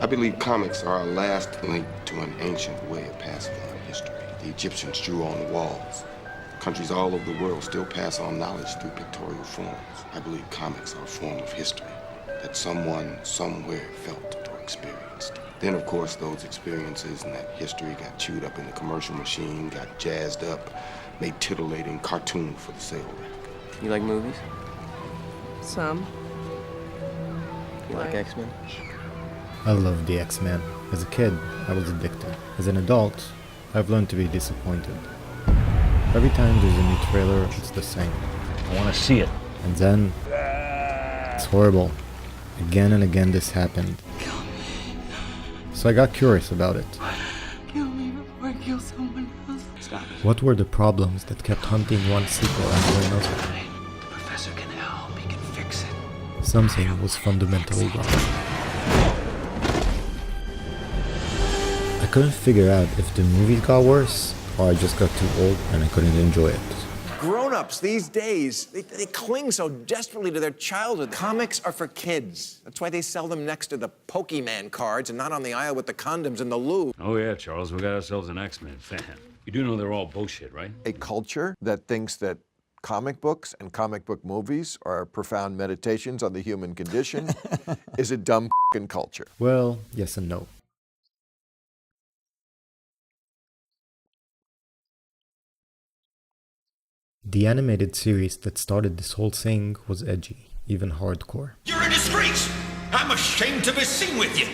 believe comics are our last link to an ancient way of passing on history. The Egyptians drew on the walls. Countries all over the world still pass on knowledge through pictorial forms. I believe comics are a form of history that someone, somewhere felt or experienced. Then, of course, those experiences and that history got chewed up in the commercial machine, got jazzed up, made titillating cartoon for the sale rack. You like movies? Some. You like X-Men? I love the X-Men. As a kid, I was addicted. As an adult, I've learned to be disappointed. Every time there's a new trailer, it's the same. I want to see it. And then, it's horrible. Again and again this happened. Kill me. So I got curious about it. Kill me before I kill someone else. Stop it. What were the problems that kept hunting one sequel after another? The professor can help. He can fix it. Something was fundamentally wrong. I couldn't figure out if the movies got worse, or I just got too old and I couldn't enjoy it. Grown-ups these days, they cling so desperately to their childhood. Comics are for kids. That's why they sell them next to the Pokemon cards and not on the aisle with the condoms in the loo. Oh yeah, Charles, we got ourselves an X-Men fan. You do know they're all bullshit, right? A culture that thinks that comic books and comic book movies are profound meditations on the human condition is a dumb f***ing culture. Well, yes and no. The animated series that started this whole thing was edgy, even hardcore. You're a disgrace! I'm ashamed to be seen with you!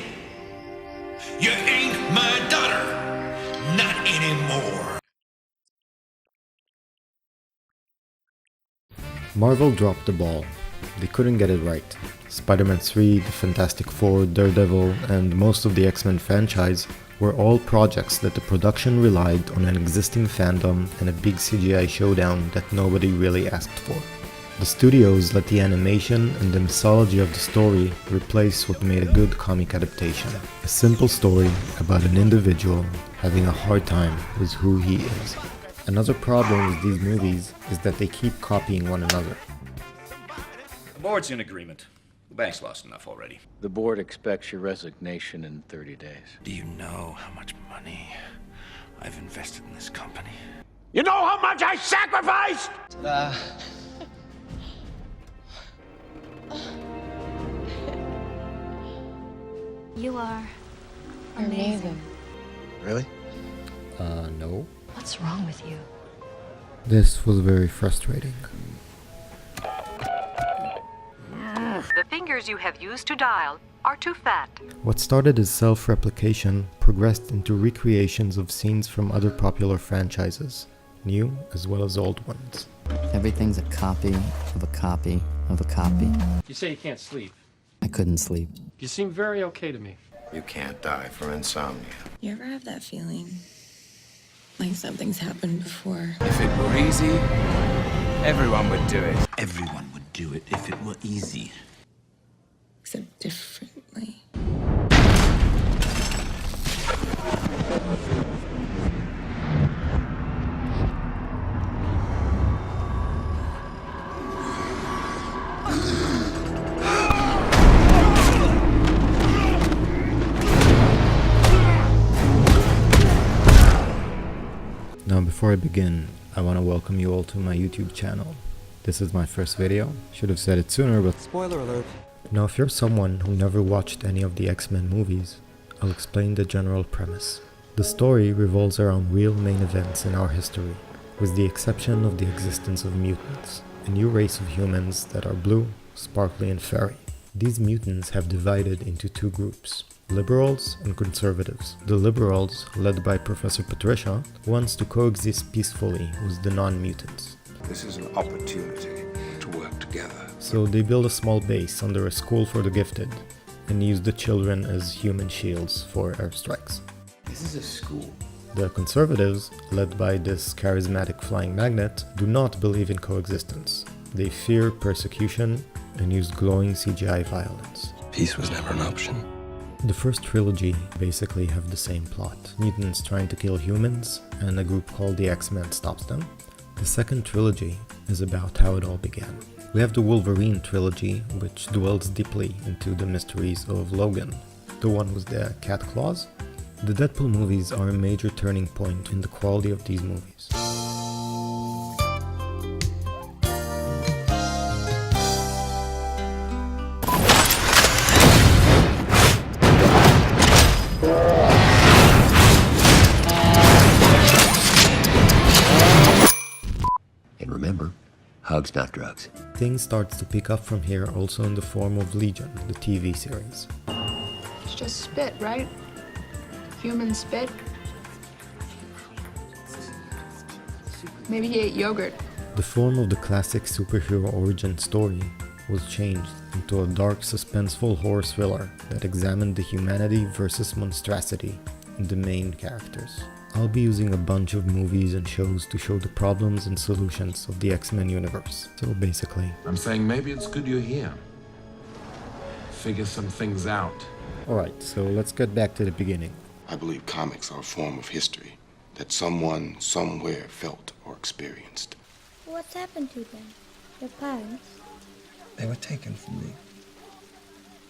You ain't my daughter! Not anymore! Marvel dropped the ball. They couldn't get it right. Spider-Man 3, The Fantastic Four, Daredevil, and most of the X-Men franchise were all projects that the production relied on an existing fandom and a big CGI showdown that nobody really asked for. The studios let the animation and the mythology of the story replace what made a good comic adaptation. A simple story about an individual having a hard time with who he is. Another problem with these movies is that they keep copying one another. The board's in agreement. The bank's lost enough already. The board expects your resignation in 30 days. Do you know how much money I've invested in this company? You know how much I sacrificed? You are amazing. Really? No. What's wrong with you? This was very frustrating. The fingers you have used to dial are too fat. What started as self-replication progressed into recreations of scenes from other popular franchises, new as well as old ones. Everything's a copy of a copy of a copy. You say you can't sleep. I couldn't sleep. You seem very okay to me. You can't die from insomnia. You ever have that feeling? Like something's happened before? If it were easy, everyone would do it. Everyone would do it if it were easy. Except differently. Now before I begin, I want to welcome you all to my YouTube channel. This is my first video. Should have said it sooner, but Spoiler alert. now if you're someone who never watched any of the X-Men movies, I'll explain the general premise. The story revolves around real main events in our history, with the exception of the existence of mutants, a new race of humans that are blue, sparkly and fairy. These mutants have divided into two groups, liberals and conservatives. The liberals, led by Professor Patricia, wants to coexist peacefully with the non-mutants. This is an opportunity to work together. So they build a small base under a school for the gifted, and use the children as human shields for airstrikes. This is a school. The conservatives, led by this charismatic flying magnet, do not believe in coexistence. They fear persecution and use glowing CGI violence. Peace was never an option. The first trilogy basically have the same plot. Mutants trying to kill humans, and a group called the X-Men stops them. The second trilogy is about how it all began. We have the Wolverine trilogy, which dwells deeply into the mysteries of Logan, The one with the cat claws? The Deadpool movies are a major turning point in the quality of these movies. And remember, hugs not drugs. Things starts to pick up from here also in the form of Legion, the TV series. It's just spit, right? Human spit? Maybe he ate yogurt. The form of the classic superhero origin story was changed into a dark, suspenseful horror thriller that examined the humanity versus monstrosity in the main characters. I'll be using a bunch of movies and shows to show the problems and solutions of the X-Men universe. So basically, I'm saying maybe it's good you're here. Figure some things out. alright, so let's get back to the beginning. I believe comics are a form of history that someone, somewhere felt or experienced. What's happened to them? Your parents? They were taken from me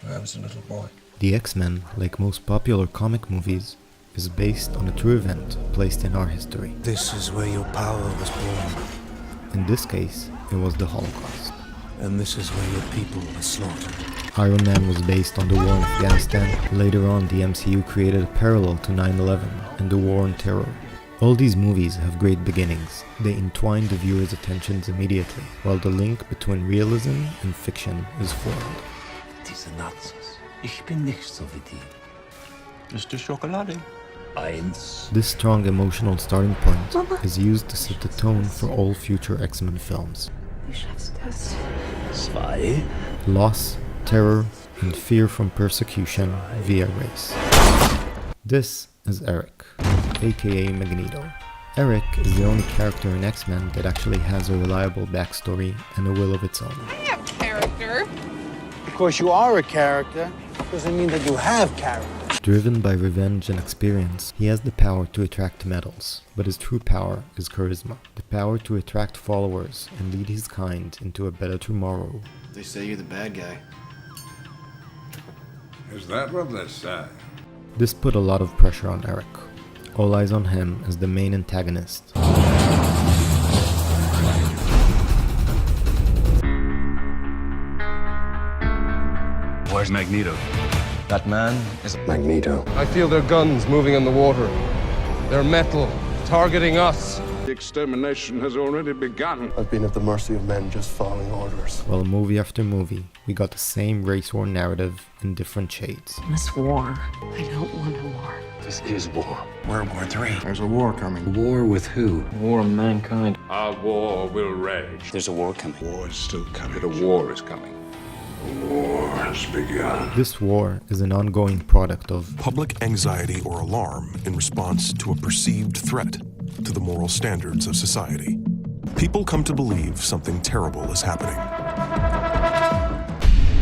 when I was a little boy. The X-Men, like most popular comic movies, is based on a true event placed in our history. This is where your power was born. In this case, it was the Holocaust. And this is where your people were slaughtered. Iron Man was based on the war in Afghanistan. Later on, the MCU created a parallel to 9/11 and the war on terror. All these movies have great beginnings. They entwine the viewer's attentions immediately, while the link between realism and fiction is formed. Diese Nazis. Ich bin nicht so wie die. Mr. Schokolade. Eins. This strong emotional starting point is used to set the tone for all future X-Men films. Du schaffst das. Zwei. Loss, terror, and fear from persecution via race. This is Eric, aka Magneto. Eric is the only character in X-Men that actually has a reliable backstory and a will of its own. I have character. Of course, you are a character. Doesn't mean that you have character. Driven by revenge and experience, he has the power to attract medals, but his true power is charisma, the power to attract followers and lead his kind into a better tomorrow. They say you're the bad guy. Is that what they say? This put a lot of pressure on Eric. All eyes on him as the main antagonist. Where's Magneto? That man is Magneto. I feel their guns moving in the water. They're metal, targeting us. The extermination has already begun. I've been at the mercy of men just following orders. Well, movie after movie, we got the same race war narrative in different shades. This war. I don't want a war. This is war. World War III. There's a war coming. War with who? War of mankind. Our war will rage. There's a war coming. War is still coming. The war is coming. War has begun. This war is an ongoing product of public anxiety or alarm in response to a perceived threat to the moral standards of society. People come to believe something terrible is happening.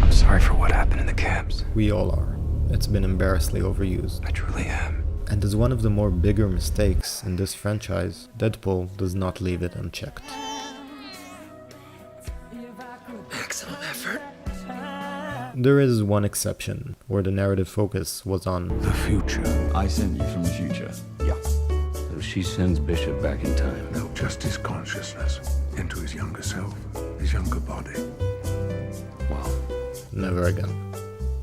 I'm sorry for what happened in the camps. We all are. It's been embarrassingly overused. I truly am. And as one of the more bigger mistakes in this franchise, Deadpool does not leave it unchecked. Maximum effort. There is one exception, where the narrative focus was on the future. I send you from the future. Yeah. So she sends Bishop back in time. No, just his consciousness into his younger self, his younger body. Wow. Never again.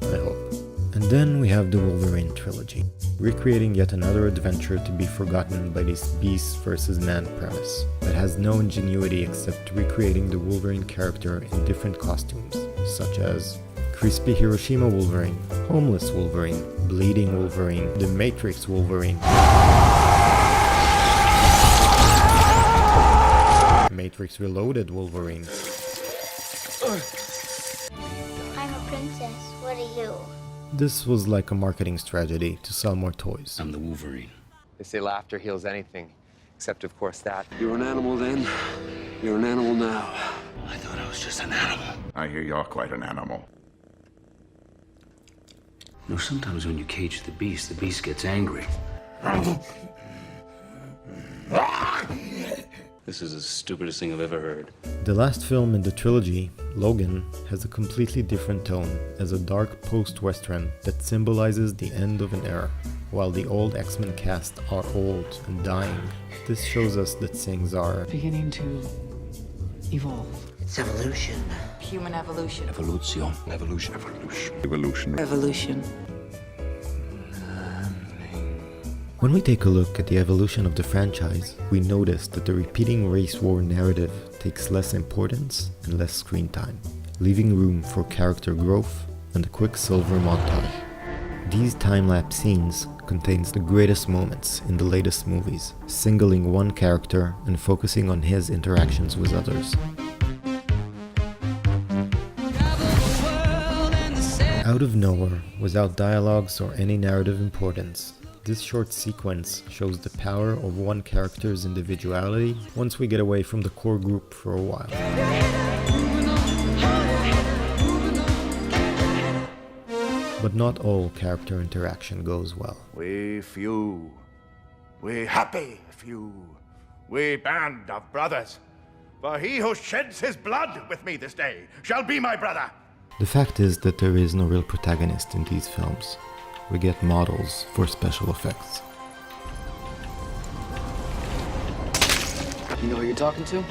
I hope. And then we have the Wolverine trilogy, recreating yet another adventure to be forgotten by this beast versus man premise that has no ingenuity except recreating the Wolverine character in different costumes, such as Crispy Hiroshima Wolverine, Homeless Wolverine, Bleeding Wolverine, The Matrix Wolverine, Matrix Reloaded Wolverine. I'm a princess. What are you? This was like a marketing strategy to sell more toys. I'm the Wolverine. They say laughter heals anything, except of course that. You're an animal then. You're an animal now. I thought I was just an animal. I hear you're quite an animal. You know, sometimes when you cage the beast gets angry. This is the stupidest thing I've ever heard. The last film in the trilogy, Logan, has a completely different tone as a dark post-western that symbolizes the end of an era. While the old X-Men cast are old and dying, this shows us that things are beginning to evolve. It's evolution. Human evolution. Evolution. Evolution. Evolution. Evolution. When we take a look at the evolution of the franchise, we notice that the repeating race war narrative takes less importance and less screen time, leaving room for character growth and a Quicksilver montage. These time-lapse scenes contains the greatest moments in the latest movies, singling one character and focusing on his interactions with others. Out of nowhere, without dialogues or any narrative importance, this short sequence shows the power of one character's individuality once we get away from the core group for a while. But not all character interaction goes well. We few, we happy few, we band of brothers. For he who sheds his blood with me this day shall be my brother. The fact is that there is no real protagonist in these films. We get models for special effects. You know who you're talking to?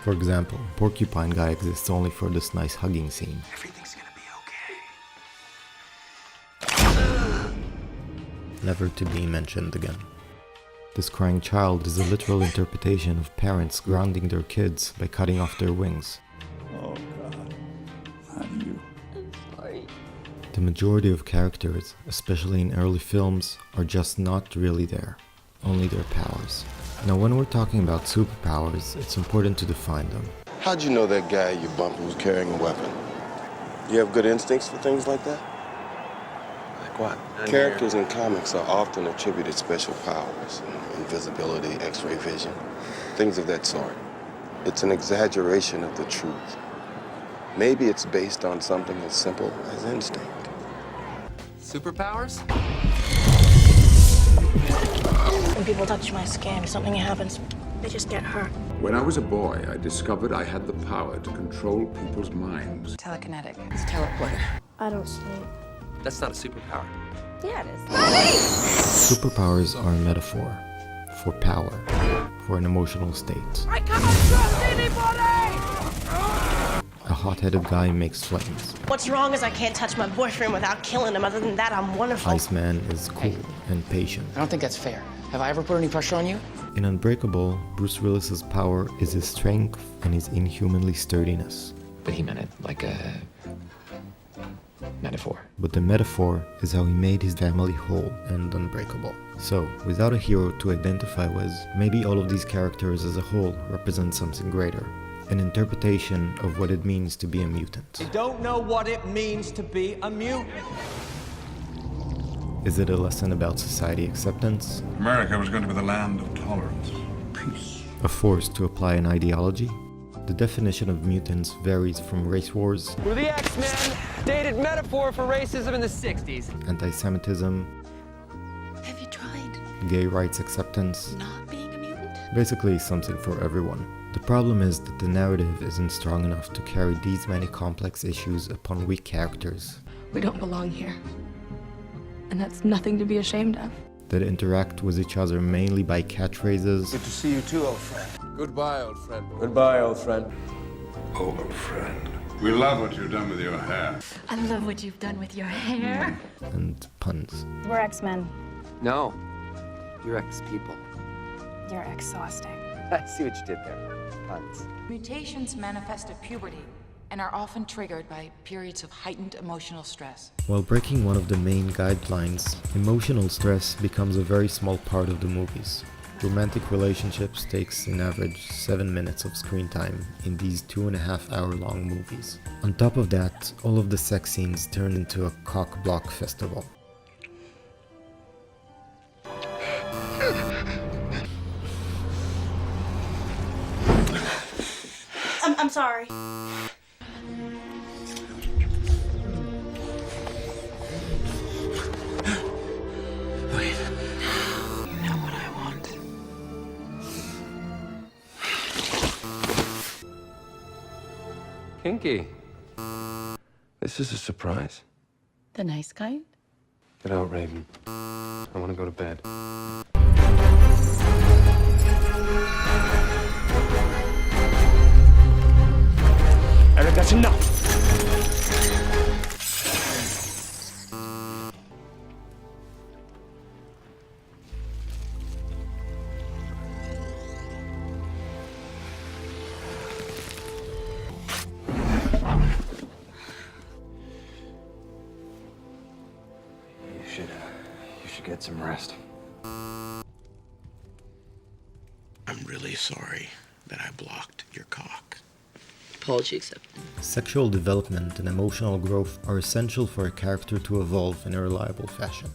For example, Porcupine Guy exists only for this nice hugging scene. Everything's gonna be okay. Never to be mentioned again. This crying child is a literal interpretation of parents grounding their kids by cutting off their wings. Oh God, not you. The majority of characters, especially in early films, are just not really there, only their powers. Now when we're talking about superpowers, it's important to define them. How'd you know that guy you bumped was carrying a weapon? You have good instincts for things like that? Like what? Characters in comics are often attributed special powers, invisibility, X-ray vision, things of that sort. It's an exaggeration of the truth. Maybe it's based on something as simple as instinct. Superpowers? When people touch my skin, something happens. They just get hurt. When I was a boy, I discovered I had the power to control people's minds. Telekinetic. It's a teleporter. I don't sleep. That's not a superpower. Yeah, it is. Superpowers are a metaphor for power, for an emotional state. I can't trust anybody! A hot-headed guy makes flames. What's wrong is I can't touch my boyfriend without killing him. Other than that, I'm wonderful. Iceman is cool and patient. I don't think that's fair. Have I ever put any pressure on you? In Unbreakable, Bruce Willis's power is his strength and his inhumanly sturdiness. But he meant it like a metaphor. But the metaphor is how he made his family whole and unbreakable. So, without a hero to identify with, maybe all of these characters as a whole represent something greater. An interpretation of what it means to be a mutant. You don't know what it means to be a mutant. Is it a lesson about society acceptance? America was going to be the land of tolerance, peace. A force to apply an ideology? The definition of mutants varies from race wars. We're the X-Men, dated metaphor for racism in the 60s. Anti-Semitism. Have you tried gay rights acceptance. not being a mutant? Basically something for everyone. The problem is that the narrative isn't strong enough to carry these many complex issues upon weak characters. We don't belong here. And that's nothing to be ashamed of. That interact with each other mainly by catchphrases. Good to see you too, old friend. Goodbye, old friend. Goodbye, old friend. Old friend. We love what you've done with your hair. I love what you've done with your hair. And puns. We're X-Men. No, you're X-people. You're exhausting. I see what you did there. Puns. Mutations manifest at puberty and are often triggered by periods of heightened emotional stress. While breaking one of the main guidelines, emotional stress becomes a very small part of the movies. Romantic relationships takes an average 7 minutes of screen time in these 2.5-hour-long movies. On top of that, all of the sex scenes turn into a cock-block festival. I'm sorry. Wait. You know what I want. kinky. This is a surprise. The nice kind? Get out, Raven. I want to go to bed. Eric, that's enough. You should get some rest. I'm really sorry that I blocked your cock. Apology accepted. Sexual development and emotional growth are essential for a character to evolve in a reliable fashion.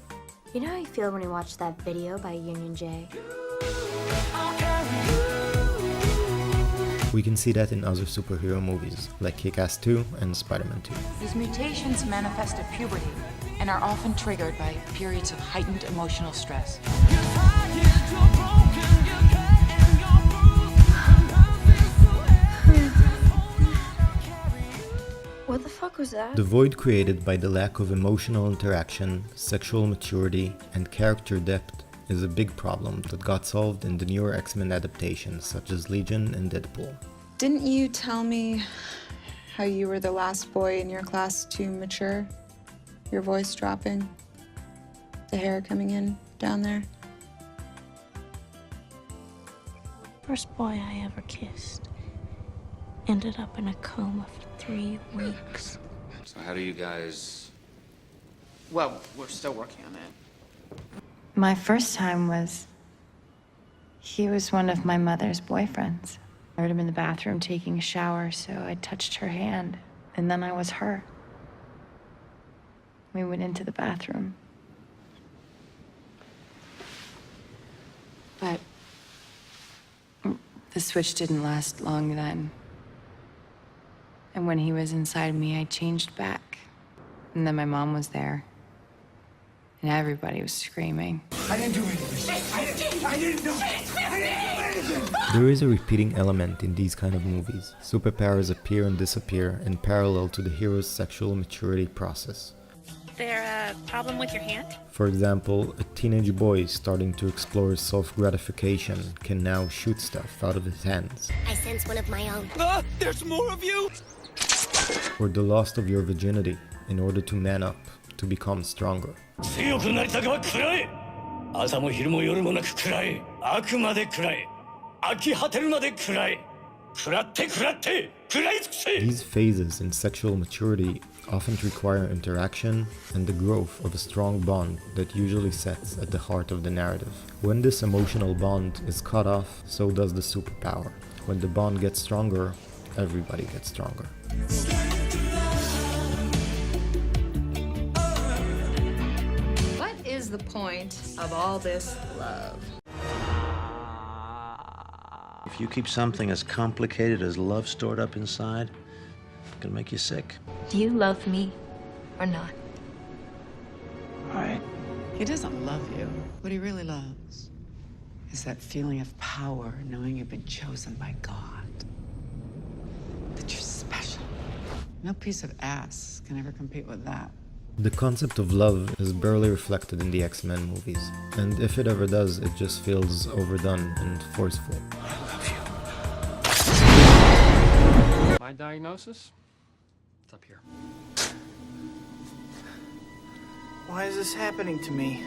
You know how you feel when you watch that video by Union J? We can see that in other superhero movies, like Kick-Ass 2 and Spider-Man 2. These mutations manifest at puberty and are often triggered by periods of heightened emotional stress. What the fuck was that? The void created by the lack of emotional interaction, sexual maturity, and character depth is a big problem that got solved in the newer X-Men adaptations such as Legion and Deadpool. Didn't you tell me how you were the last boy in your class to mature? Your voice dropping, the hair coming in down there? First boy I ever kissed ended up in a coma for 3 weeks. So how do you guys... Well, we're still working on it. My first time was... he was one of my mother's boyfriends. I heard him in the bathroom taking a shower, so I touched her hand, and then I was her. We went into the bathroom. But the switch didn't last long then. And when he was inside me, I changed back. And then my mom was there. And everybody was screaming. I didn't do anything. I didn't do anything. There is a repeating element in these kind of movies. Superpowers appear and disappear in parallel to the hero's sexual maturity process. There a problem with your hand? For example, a teenage boy starting to explore self-gratification can now shoot stuff out of his hands. I sense one of my own. Ah, there's more of you! Or the loss of your virginity in order to man up, to become stronger. 強くなりたけは食らえ。朝も昼も夜もなく食らえ。あくまで食らえ。飽き果てるまで食らえ。食らって食らって食らい尽くせ。 These phases in sexual maturity often require interaction and the growth of a strong bond that usually sits at the heart of the narrative. When this emotional bond is cut off, so does the superpower. When the bond gets stronger, everybody gets stronger. What is the point of all this love? If you keep something as complicated as love stored up inside, it's gonna make you sick. Do you love me or not? All right. He doesn't love you. What he really loves is that feeling of power, knowing you've been chosen by God. That you're special. No piece of ass can ever compete with that. The concept of love is barely reflected in the X-Men movies, and if it ever does, it just feels overdone and forceful. My diagnosis? It's up here. Why is this happening to me?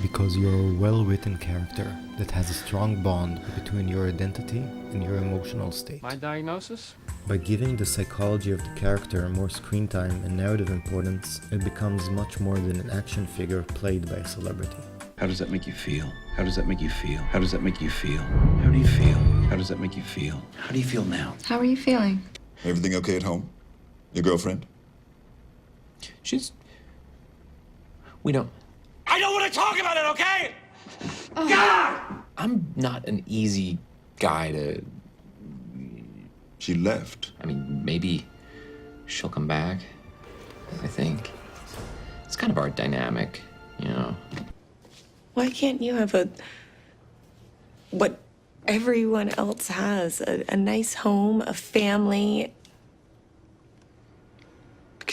Because you're a well-written character that has a strong bond between your identity and your emotional state. My diagnosis? By giving the psychology of the character more screen time and narrative importance, it becomes much more than an action figure played by a celebrity. How does that make you feel? How does that make you feel? How does that make you feel? How do you feel? How does that make you feel? How do you feel now? How are you feeling? Everything okay at home? Your girlfriend? We don't... I don't want to talk about it, okay? Oh. God! I'm not an easy guy to... She left. I mean, maybe she'll come back, I think. It's kind of our dynamic, you know? Why can't you have what everyone else has? A nice home, a family,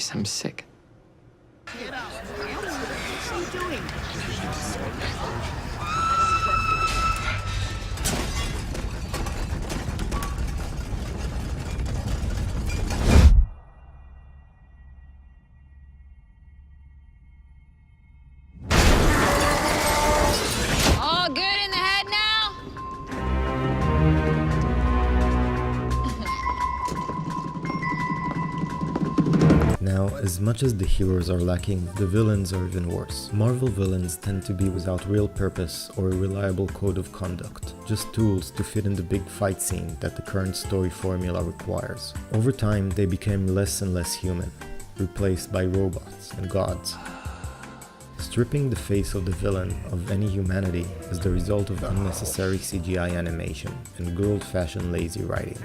Jeez, I'm sick. Get out! What are you doing? All good in the head now? Now, as much as the heroes are lacking, the villains are even worse. Marvel villains tend to be without real purpose or a reliable code of conduct, just tools to fit in the big fight scene that the current story formula requires. Over time, they became less and less human, replaced by robots and gods. Stripping the face of the villain of any humanity is the result of unnecessary CGI animation and good old-fashioned lazy writing.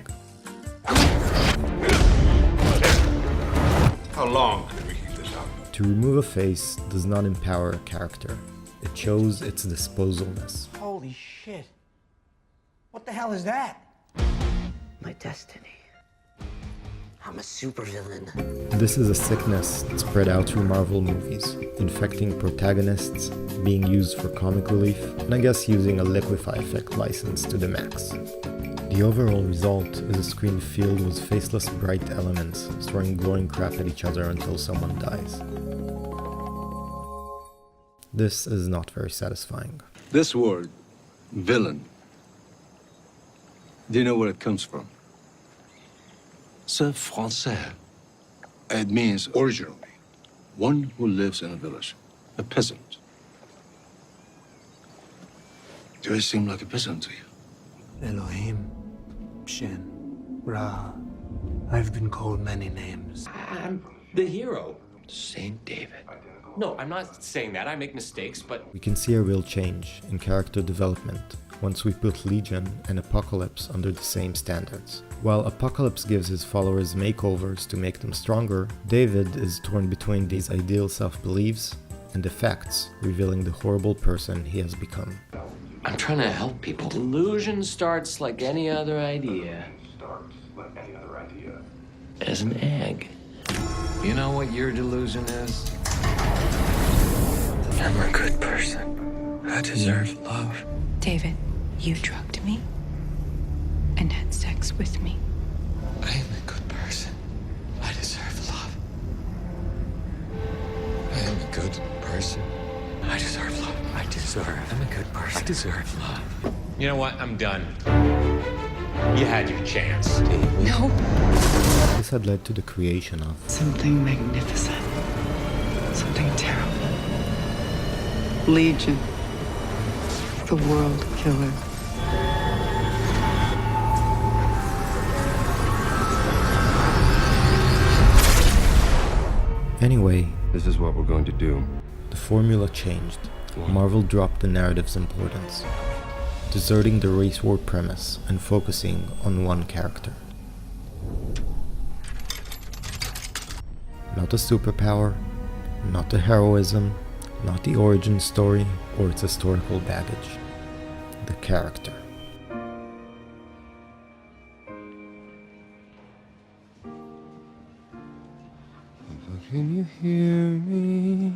How long can we keep this up? To remove a face does not empower a character. It shows its disposalness. Holy shit. What the hell is that? My destiny. I'm a supervillain. This is a sickness spread out through Marvel movies, infecting protagonists, being used for comic relief, and I guess using a liquefy effect license to the max. The overall result is a screen filled with faceless bright elements, throwing glowing crap at each other until someone dies. This is not very satisfying. This word, villain, do you know where it comes from? C'est français. It means originally one who lives in a village, a peasant. Do I seem like a peasant to you? Elohim, Shin, Ra. I've been called many names. I'm the hero. Saint David. No, I'm not saying that. I make mistakes, but... We can see a real change in character development once we put Legion and Apocalypse under the same standards. While Apocalypse gives his followers makeovers to make them stronger, David is torn between these ideal self-beliefs and the facts, revealing the horrible person he has become. I'm trying to help people. Delusion starts like any other idea. As an egg. You know what your delusion is? I'm a good person. I deserve love. David, you drugged me and had sex with me. I am a good person. I deserve love. I am a good person. I deserve love. I'm a good person. I deserve love. You know what? I'm done. You had your chance. No. This had led to the creation of Something magnificent. Something terrible. Legion. The world killer. Anyway, this is what we're going to do. The formula changed. Marvel dropped the narrative's importance, deserting the race war premise and focusing on one character. Not the superpower, not the heroism, not the origin story or its historical baggage. The character. Can you hear me?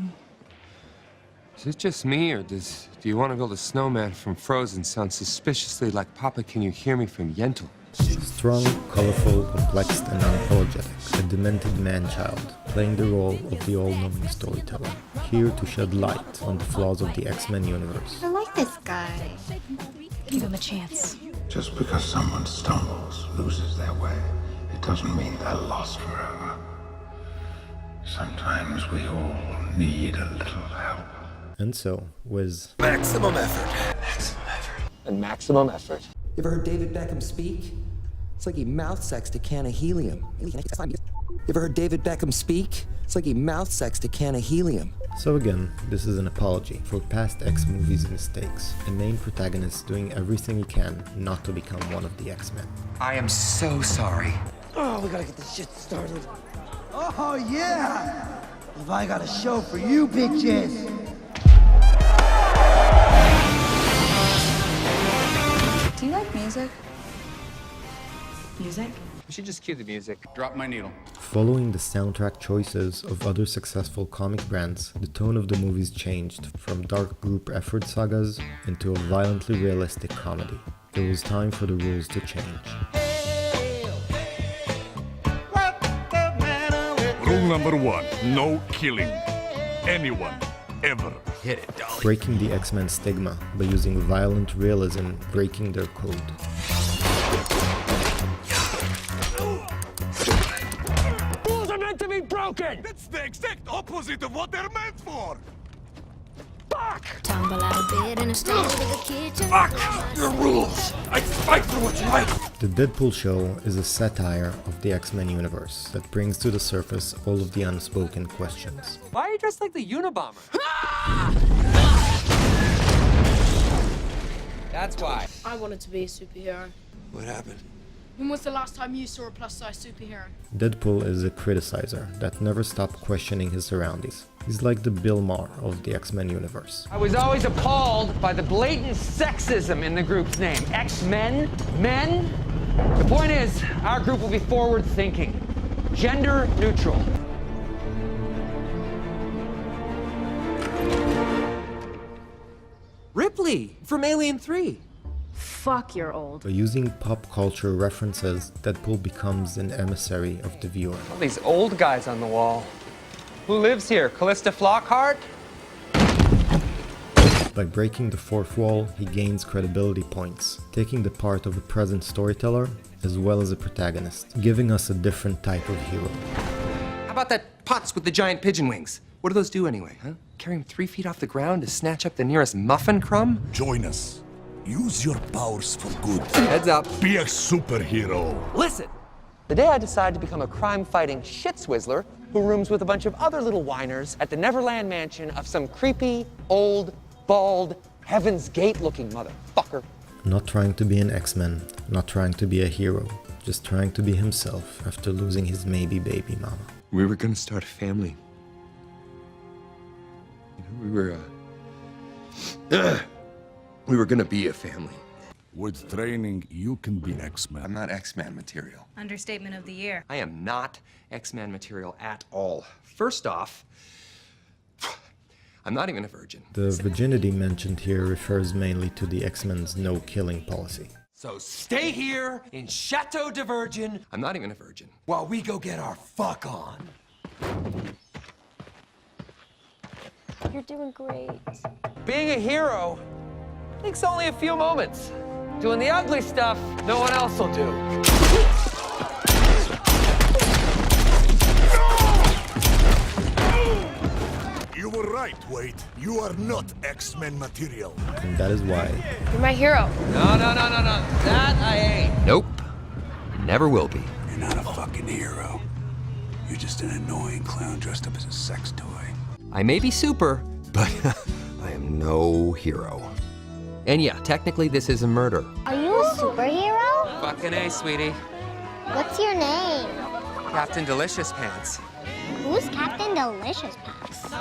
Is it just me, or do you want to build a snowman from Frozen sound suspiciously like Papa Can You Hear Me from Yentl? Strong, colorful, complex, and unapologetic, a demented man-child, playing the role of the all-knowing storyteller, here to shed light on the flaws of the X-Men universe. I like this guy. Give him a chance. Just because someone stumbles, loses their way, it doesn't mean they're lost forever. Sometimes we all need a little help. And so, with Maximum effort. Maximum effort. And maximum effort. You ever heard David Beckham speak? It's like he mouth-sexed a can of helium. You ever heard David Beckham speak? It's like he mouth-sexed a can of helium. So again, this is an apology for past X movies' mistakes, a main protagonist doing everything he can not to become one of the X-Men. I am so sorry. Oh, we gotta get this shit started. Oh, yeah! Have I got a show for you, bitches? Do you like music? Music? We should just cue the music. Drop my needle. Following the soundtrack choices of other successful comic brands, the tone of the movies changed from dark group effort sagas into a violently realistic comedy. It was time for the rules to change. Rule number 1, no killing. Anyone, ever. Hit it, Dolly. Breaking the X-Men stigma by using violent realism, breaking their code. Rules are meant to be broken! That's the exact opposite of what they're meant for! Fuck! Tumble out of bed and stumble to the kitchen. Fuck your rules! I fight for what's right! The Deadpool show is a satire of the X-Men universe that brings to the surface all of the unspoken questions. Why are you dressed like the Unabomber? That's why. I wanted to be a superhero. What happened? When was the last time you saw a plus-size superhero? Deadpool is a criticizer that never stopped questioning his surroundings. He's like the Bill Maher of the X-Men universe. I was always appalled by the blatant sexism in the group's name. X-Men? Men? The point is, our group will be forward-thinking, gender neutral. Ripley from Alien 3. Fuck, you're old. By using pop culture references, Deadpool becomes an emissary of the viewer. All these old guys on the wall. Who lives here? Callista Flockhart? By breaking the fourth wall, he gains credibility points, taking the part of a present storyteller as well as a protagonist, giving us a different type of hero. How about that Potts with the giant pigeon wings? What do those do anyway, huh? Carry him 3 feet off the ground to snatch up the nearest muffin crumb? Join us. Use your powers for good. Heads up. Be a superhero. Listen! The day I decided to become a crime-fighting shit-swizzler who rooms with a bunch of other little whiners at the Neverland mansion of some creepy, old, bald, Heaven's Gate-looking motherfucker. Not trying to be an X-Men, not trying to be a hero, just trying to be himself after losing his maybe baby mama. We were gonna start a family. We were gonna be a family. With training, you can be X-Men. I'm not X-Man material. Understatement of the year. I am not X-Men material at all. First off, I'm not even a virgin. The virginity mentioned here refers mainly to the X-Men's no-killing policy. So stay here in Chateau de Virgin. I'm not even a virgin. While we go get our fuck on. You're doing great. Being a hero takes only a few moments. Doing the ugly stuff, no one else will do. You were right, Wade. You are not X-Men material. And that is why You're my hero. No. That I ain't. Nope. Never will be. You're not a fucking hero. You're just an annoying clown dressed up as a sex toy. I may be super, but I am no hero. And yeah, technically this is a murder. Are you a superhero? Fucking A, sweetie. What's your name? Captain Delicious Pants. Who's Captain Delicious Pants?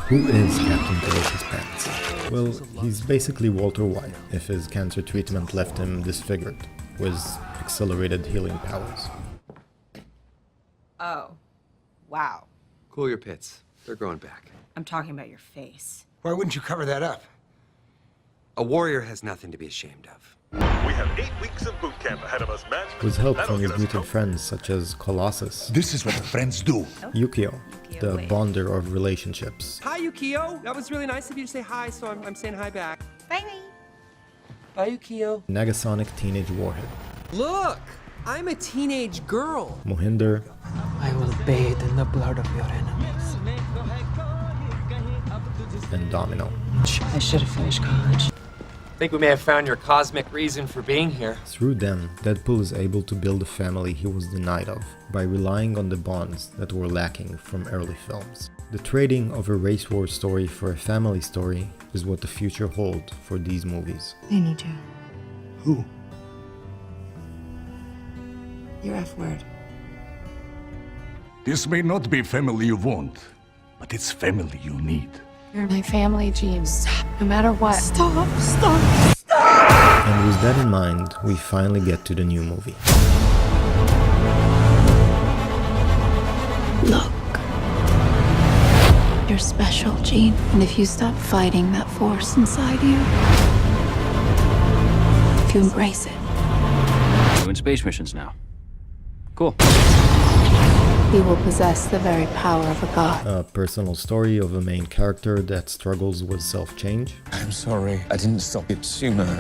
who is Captain Delicious Pants? Well, he's basically Walter White if his cancer treatment left him disfigured, with accelerated healing powers. Oh. Wow. Cool your pits. They're growing back. I'm talking about your face. Why wouldn't you cover that up? A warrior has nothing to be ashamed of. We have 8 weeks of boot camp ahead of us, man. With help from his mutant friends such as Colossus. This is what friends do. Yukio, the bonder of relationships. Hi, Yukio. That was really nice of you to say hi, so I'm saying hi back. Bye. Bye, Yukio. Negasonic Teenage Warhead. Look! I'm a teenage girl. Mohinder. I will bathe in the blood of your enemies. And Domino. I should have finished college. I think we may have found your cosmic reason for being here. Through them, Deadpool is able to build a family he was denied of by relying on the bonds that were lacking from early films. The trading of a race war story for a family story is what the future holds for these movies. I need you. Who? Your F word. This may not be family you want, but it's family you need. You're my family, Jeeves. No matter what. Stop. And with that in mind, we finally get to the new movie. Look. You're special, Jean. And if you stop fighting that force inside you, if you embrace it, Doing space missions now. Cool. you will possess the very power of a god. A personal story of a main character that struggles with self-change. I'm sorry. I didn't stop it sooner.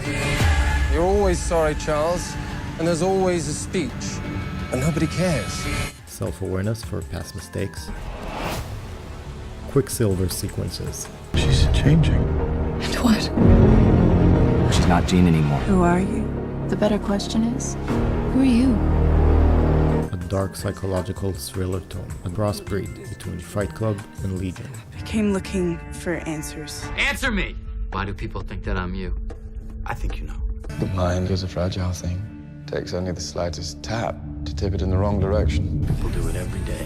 You're always sorry, Charles. And there's always a speech. And nobody cares. Self-awareness for past mistakes. Quicksilver sequences. She's changing. And what? She's not Jean anymore. Who are you? The better question is, who are you? A dark psychological thriller tone. A crossbreed between Fight Club and Legion. I came looking for answers. Answer me! Why do people think that I'm you? I think you know. The mind is a fragile thing. Takes only the slightest tap to tip it in the wrong direction. People do it every day.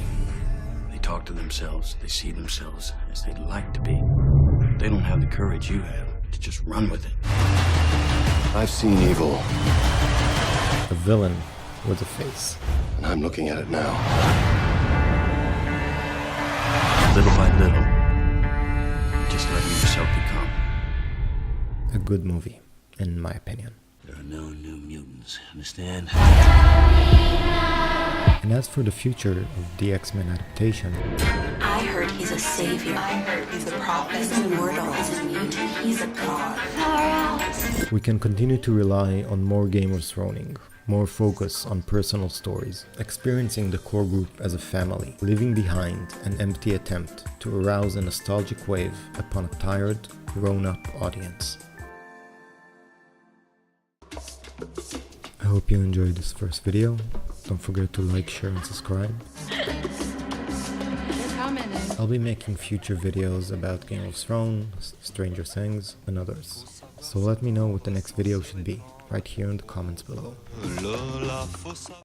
They talk to themselves. They see themselves as they'd like to be. They don't have the courage you have to just run with it. I've seen evil, A villain with a face. and I'm looking at it now. Little by little, just letting yourself become. A good movie, in my opinion. There are no new mutants, understand? And as for the future of the X-Men adaptation, I heard he's a savior. I heard he's a prophet. He's immortal. He's a mutant. He's a god. we can continue to rely on more Game of Throning, more focus on personal stories, experiencing the core group as a family, leaving behind an empty attempt to arouse a nostalgic wave upon a tired, grown-up audience. I hope you enjoyed this first video. Don't forget to like, share and subscribe. I'll be making future videos about Game of Thrones, Stranger Things and others. So let me know what the next video should be, right here in the comments below.